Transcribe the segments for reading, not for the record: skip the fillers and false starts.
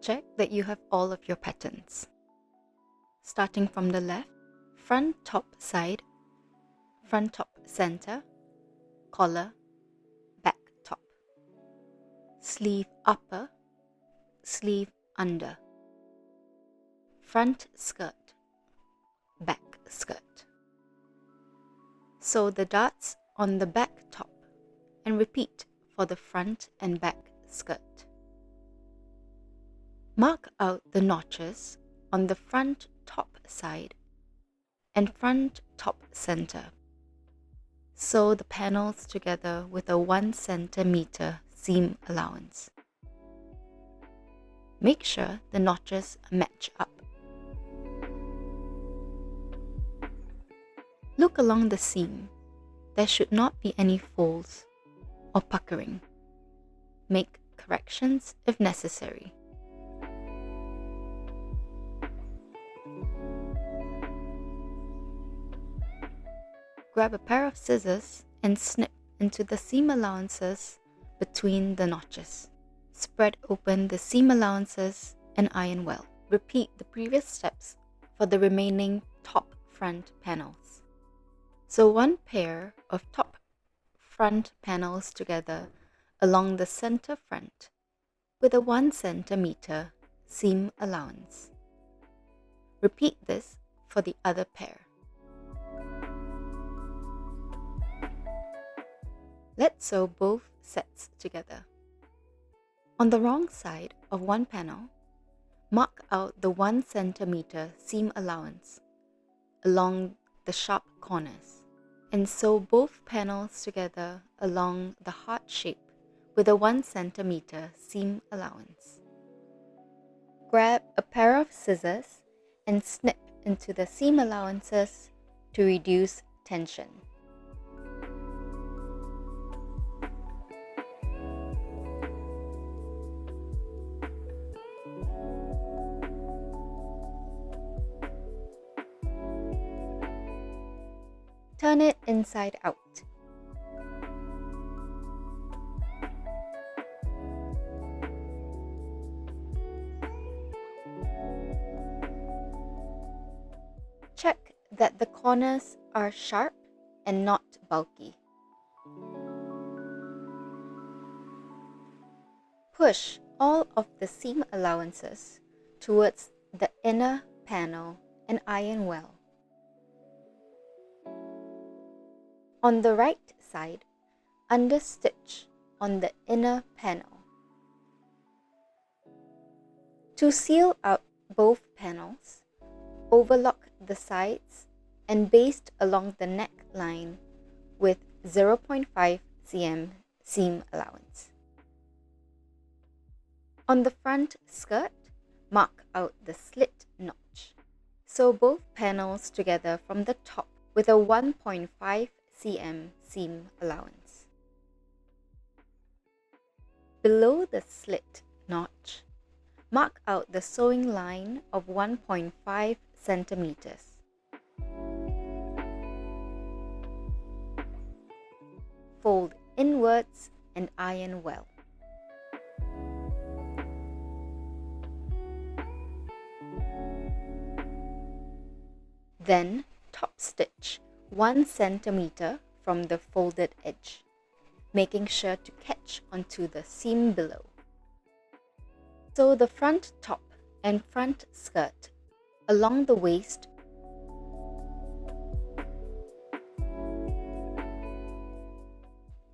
Check that you have all of your patterns. Starting from the left, front top side, front top center, collar, back top, sleeve upper, sleeve under, front skirt, back skirt. Sew the darts on the back top and repeat for the front and back skirt. Mark out the notches on the front top side and front top center. Sew the panels together with a 1 centimeter seam allowance. Make sure the notches match up. Look along the seam. There should not be any folds or puckering. Make corrections if necessary. Grab a pair of scissors and snip into the seam allowances between the notches. Spread open the seam allowances and iron well. Repeat the previous steps for the remaining top front panels. Sew one pair of top front panels together along the center front with a 1 centimeter seam allowance. Repeat this for the other pair. Let's sew both sets together. On the wrong side of one panel, mark out the 1 centimeter seam allowance along the sharp corners and sew both panels together along the heart shape with a 1 centimeter seam allowance. Grab a pair of scissors and snip into the seam allowances to reduce tension. Turn it inside out. Check that the corners are sharp and not bulky. Push all of the seam allowances towards the inner panel and iron well. On the right side, understitch on the inner panel. To seal out both panels, overlock the sides and baste along the neckline with 0.5 cm seam allowance. On the front skirt, mark out the slit notch. Sew both panels together from the top with a 1.5 cm seam allowance. Below the slit notch, mark out the sewing line of 1.5 centimeters. Fold inwards and iron well. Then top stitch 1 centimeter from the folded edge, making sure to catch onto the seam below. Sew the front top and front skirt along the waist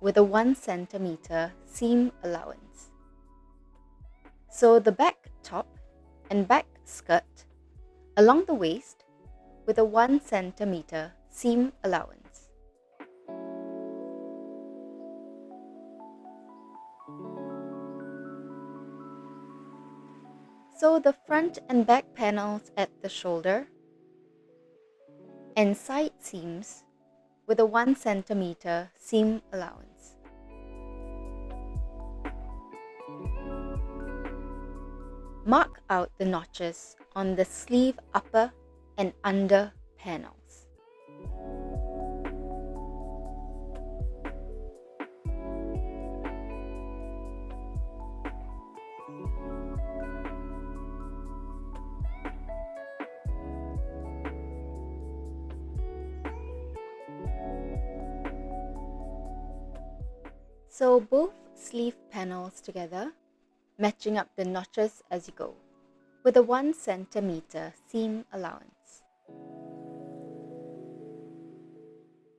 with a 1 centimeter seam allowance. Sew the back top and back skirt along the waist with a 1 centimeter seam allowance. Sew the front and back panels at the shoulder and side seams with a 1 centimeter seam allowance. Mark out the notches on the sleeve upper and under panels. Sew both sleeve panels together, matching up the notches as you go, with a 1 centimeter seam allowance.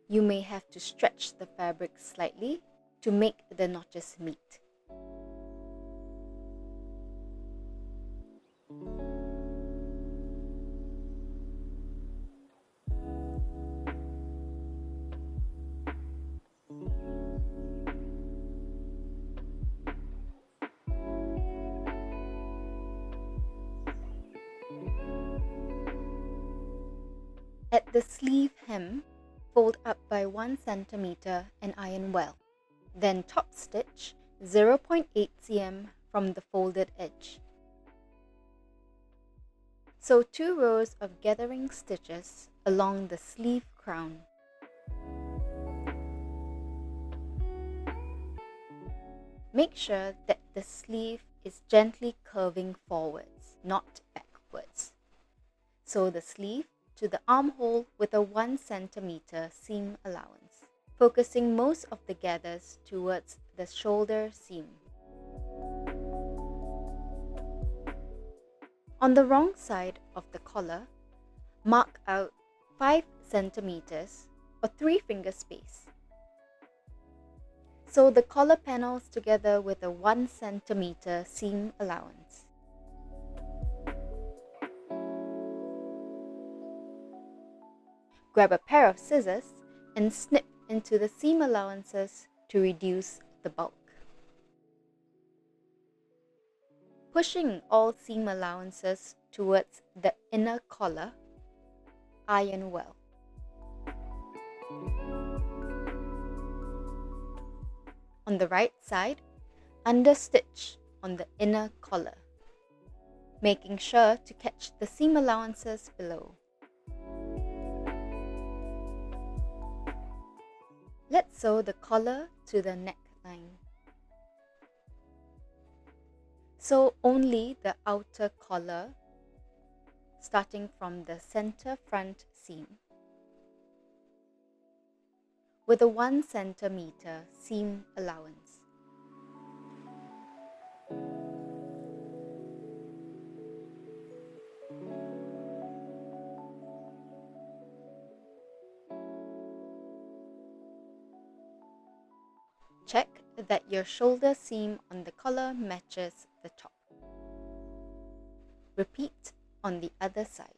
You may have to stretch the fabric slightly to make the notches meet. At the sleeve hem, fold up by 1 centimeter and iron well. Then top stitch 0.8 cm from the folded edge. Sew 2 rows of gathering stitches along the sleeve crown. Make sure that the sleeve is gently curving forwards, not backwards. Sew the sleeve to the armhole with a 1 centimeter seam allowance, focusing most of the gathers towards the shoulder seam. On the wrong side of the collar, mark out 5 centimeters or 3 finger space. Sew the collar panels together with a 1 centimeter seam allowance. Grab a pair of scissors and snip into the seam allowances to reduce the bulk. Pushing all seam allowances towards the inner collar, iron well. On the right side, understitch on the inner collar, making sure to catch the seam allowances below. Let's sew the collar to the neckline. Sew only the outer collar, starting from the center front seam, with a 1 centimeter seam allowance. Check that your shoulder seam on the collar matches the top. Repeat on the other side.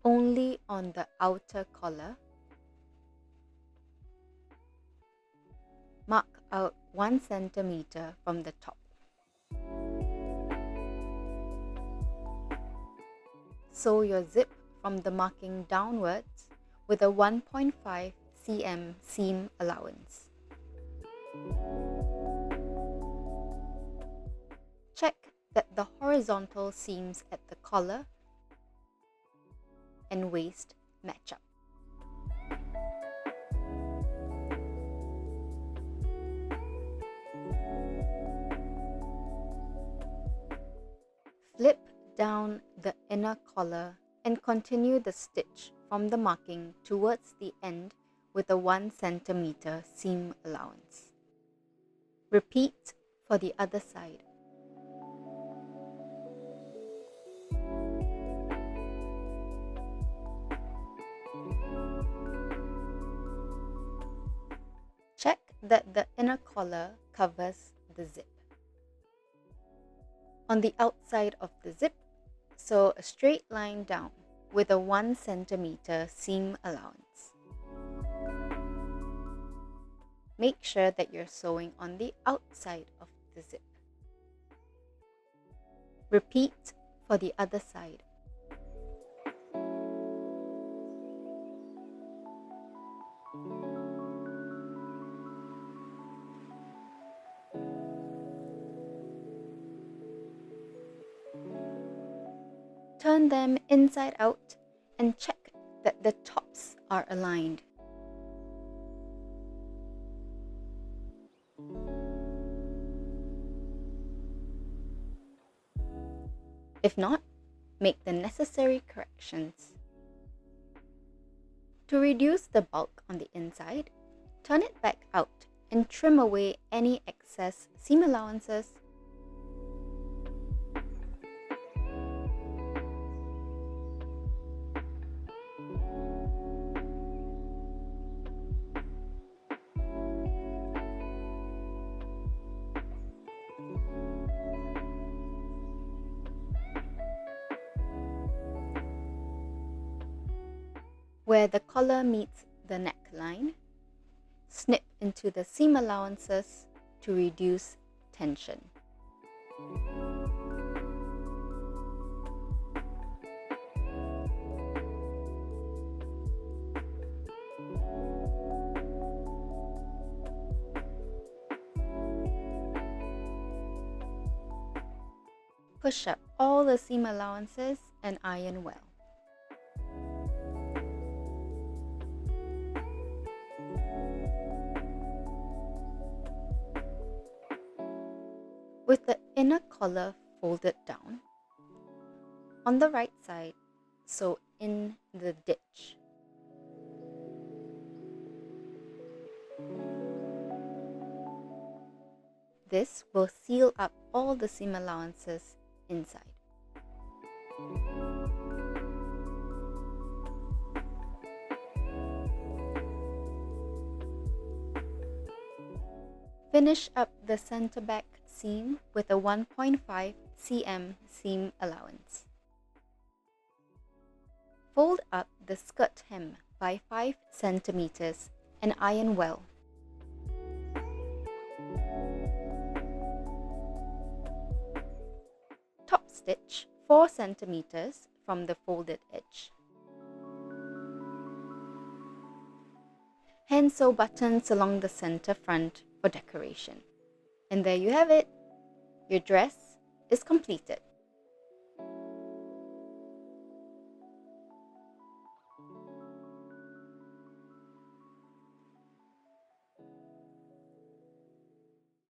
Only on the outer collar, mark out 1 centimeter from the top. Sew your zip from the marking downwards with a 1.5 cm seam allowance. Check that the horizontal seams at the collar and waist match up. Flip down the inner collar and continue the stitch from the marking towards the end with a 1 centimeter seam allowance. Repeat for the other side. Check that the inner collar covers the zip. On the outside of the zip, sew a straight line down with a 1 centimeter seam allowance. Make sure that you're sewing on the outside of the zip. Repeat for the other side. turn them inside out and check that the tops are aligned. If not, make the necessary corrections. To reduce the bulk on the inside, turn it back out and trim away any excess seam allowances. Where the collar meets the neckline, snip into the seam allowances to reduce tension. Push up all the seam allowances and iron well. With the inner collar folded down, on the right side, sew in the ditch. This will seal up all the seam allowances inside. Finish up the center back seam with a 1.5 cm seam allowance. Fold up the skirt hem by 5 cm and iron well. Top stitch 4 cm from the folded edge. Hand sew buttons along the center front for decoration. And there you have it. Your dress is completed.